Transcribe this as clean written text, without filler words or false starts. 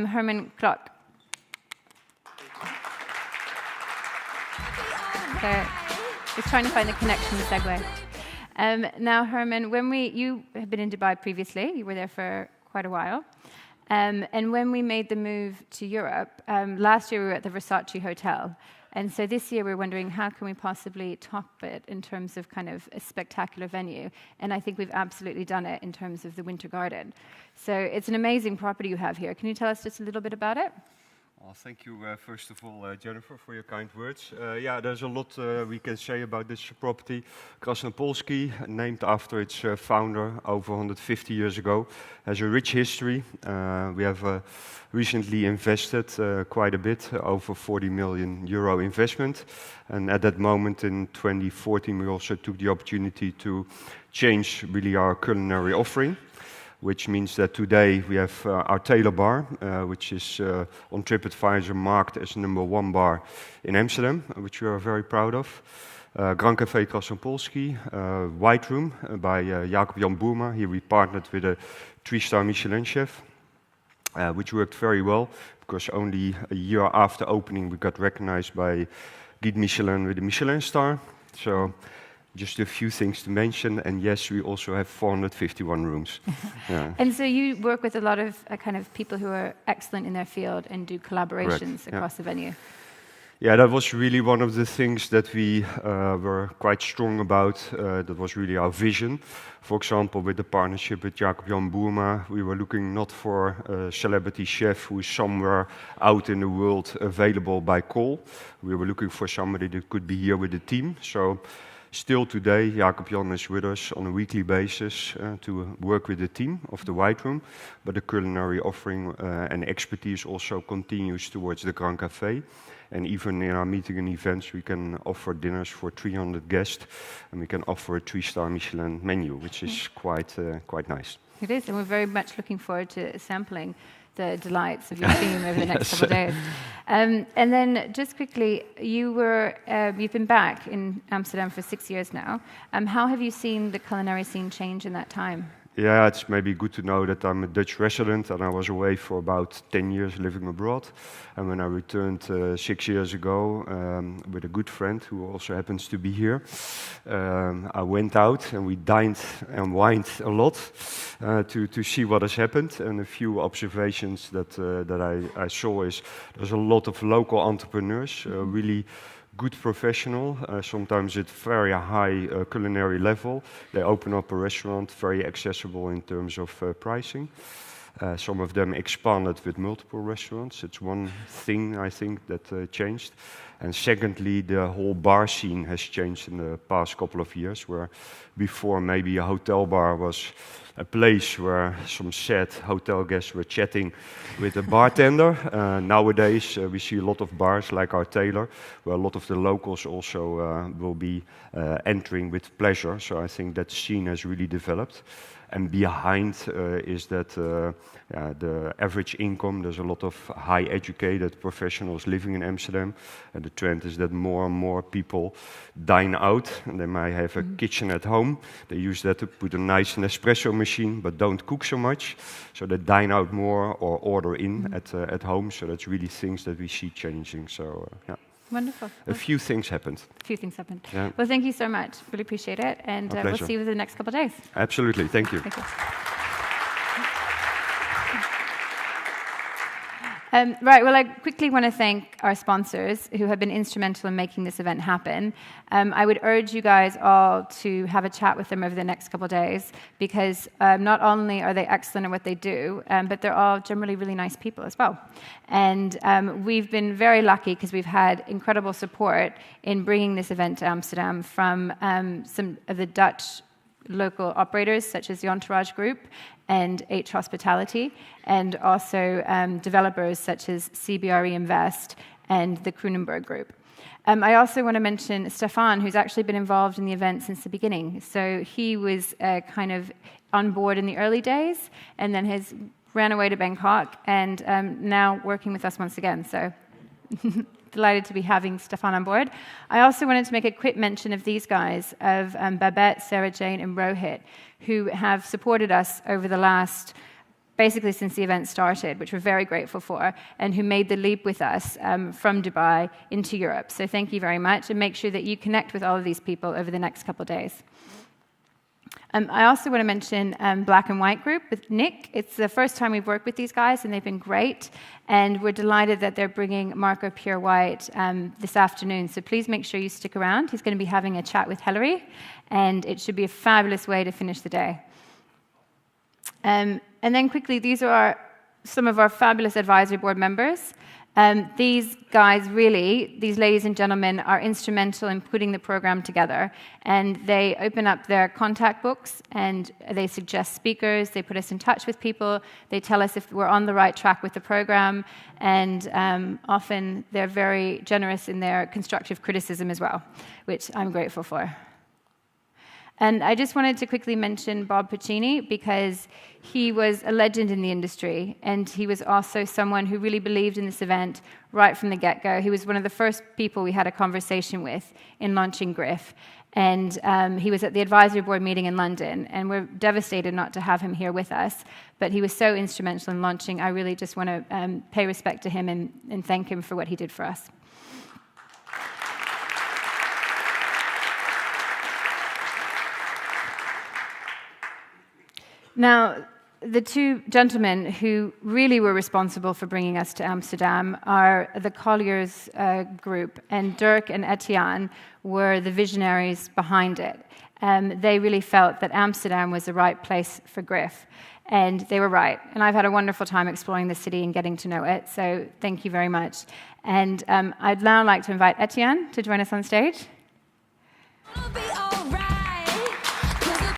Herman Klok. So, just trying to find the connection segue. Now, Herman, you have been in Dubai previously. You were there for quite a while. And when we made the move to Europe, last year we were at the Versace Hotel. And so this year we're wondering how can we possibly top it in terms of kind of a spectacular venue. And I think we've absolutely done it in terms of the Winter Garden. So it's an amazing property you have here. Can you tell us just a little bit about it? Well, thank you, first of all, Jennifer, for your kind words. Yeah, there's a lot we can say about this property. Krasnopolski, named after its founder over 150 years ago, has a rich history. We have recently invested quite a bit, over 40 million euro investment. And at that moment in 2014, we also took the opportunity to change really our culinary offering, which means that today we have our Taylor bar, which is on TripAdvisor marked as #1 bar in Amsterdam, which we are very proud of. Grand Café Krasnopolski, White Room by Jacob Jan Boerma. Here we partnered with a 3-star Michelin chef, which worked very well, because only a year after opening we got recognized by Guide Michelin with a Michelin star. So just a few things to mention, and yes, we also have 451 rooms. Yeah. And so you work with a lot of kind of people who are excellent in their field and do collaborations across the venue. Yeah, that was really one of the things that we were quite strong about. That was really our vision. For example, with the partnership with Jacob Jan Boerma, we were looking not for a celebrity chef who is somewhere out in the world available by call. We were looking for somebody that could be here with the team. So still today, Jacob Jan is with us on a weekly basis to work with the team of the White Room, but the culinary offering and expertise also continues towards the Grand Café. And even in our meeting and events, we can offer dinners for 300 guests, and we can offer a 3-star Michelin menu, which is quite nice. It is, and we're very much looking forward to sampling the delights of your team over the next couple of days. And then just quickly, you've been back in Amsterdam for 6 years now. How have you seen the culinary scene change in that time? Yeah, it's maybe good to know that I'm a Dutch resident and I was away for about 10 years living abroad. And when I returned 6 years ago with a good friend who also happens to be here, I went out and we dined and wined a lot to see what has happened. And a few observations that I saw is there's a lot of local entrepreneurs, really good professional, sometimes at very high culinary level. They open up a restaurant, very accessible in terms of pricing. Some of them expanded with multiple restaurants. It's one thing, I think, that changed. And secondly, the whole bar scene has changed in the past couple of years, where before maybe a hotel bar was a place where some sad hotel guests were chatting with a bartender. Nowadays, we see a lot of bars like our Taylor, where a lot of the locals also will be entering with pleasure. So I think that scene has really developed. And behind is that the average income, there's a lot of high educated professionals living in Amsterdam. And the trend is that more and more people dine out. And they might have a kitchen at home. They use that to put a nice Nespresso machine, but don't cook so much. So they dine out more or order in at home. So that's really things that we see changing. So, yeah. Wonderful. A few things happened. Yeah. Well, thank you so much. Really appreciate it. And we'll see you in the next couple of days. Absolutely. Thank you. Thank you. Right, well, I quickly want to thank our sponsors who have been instrumental in making this event happen. I would urge you guys all to have a chat with them over the next couple of days, because not only are they excellent at what they do, but they're all generally really nice people as well. And we've been very lucky because we've had incredible support in bringing this event to Amsterdam from some of the Dutch local operators such as the Entourage Group and H Hospitality, and also developers such as CBRE Invest and the Kronenberg Group. I also want to mention Stefan, who's actually been involved in the event since the beginning. So he was kind of on board in the early days and then has ran away to Bangkok and now working with us once again. So delighted to be having Stefan on board. I also wanted to make a quick mention of these guys, of Babette, Sarah Jane, and Rohit, who have supported us over the last basically since the event started, which we're very grateful for, and who made the leap with us from Dubai into Europe. So thank you very much, and make sure that you connect with all of these people over the next couple of days. I also want to mention Black and White Group with Nick. It's the first time we've worked with these guys, and they've been great. And we're delighted that they're bringing Marco Pure White this afternoon. So please make sure you stick around. He's going to be having a chat with Hilary, and it should be a fabulous way to finish the day. And then quickly, these are some of our fabulous advisory board members. These guys really, these ladies and gentlemen, are instrumental in putting the program together. And they open up their contact books, and they suggest speakers, they put us in touch with people, they tell us if we're on the right track with the program, and often they're very generous in their constructive criticism as well, which I'm grateful for. And I just wanted to quickly mention Bob Puccini, because he was a legend in the industry, and he was also someone who really believed in this event right from the get-go. He was one of the first people we had a conversation with in launching GRIF, and he was at the advisory board meeting in London, and we're devastated not to have him here with us, but he was so instrumental in launching. I really just want to pay respect to him and thank him for what he did for us. Now, the two gentlemen who really were responsible for bringing us to Amsterdam are the Colliers group, and Dirk and Etienne were the visionaries behind it. They really felt that Amsterdam was the right place for GRIF, and they were right. And I've had a wonderful time exploring the city and getting to know it, so thank you very much. And I'd now like to invite Etienne to join us on stage.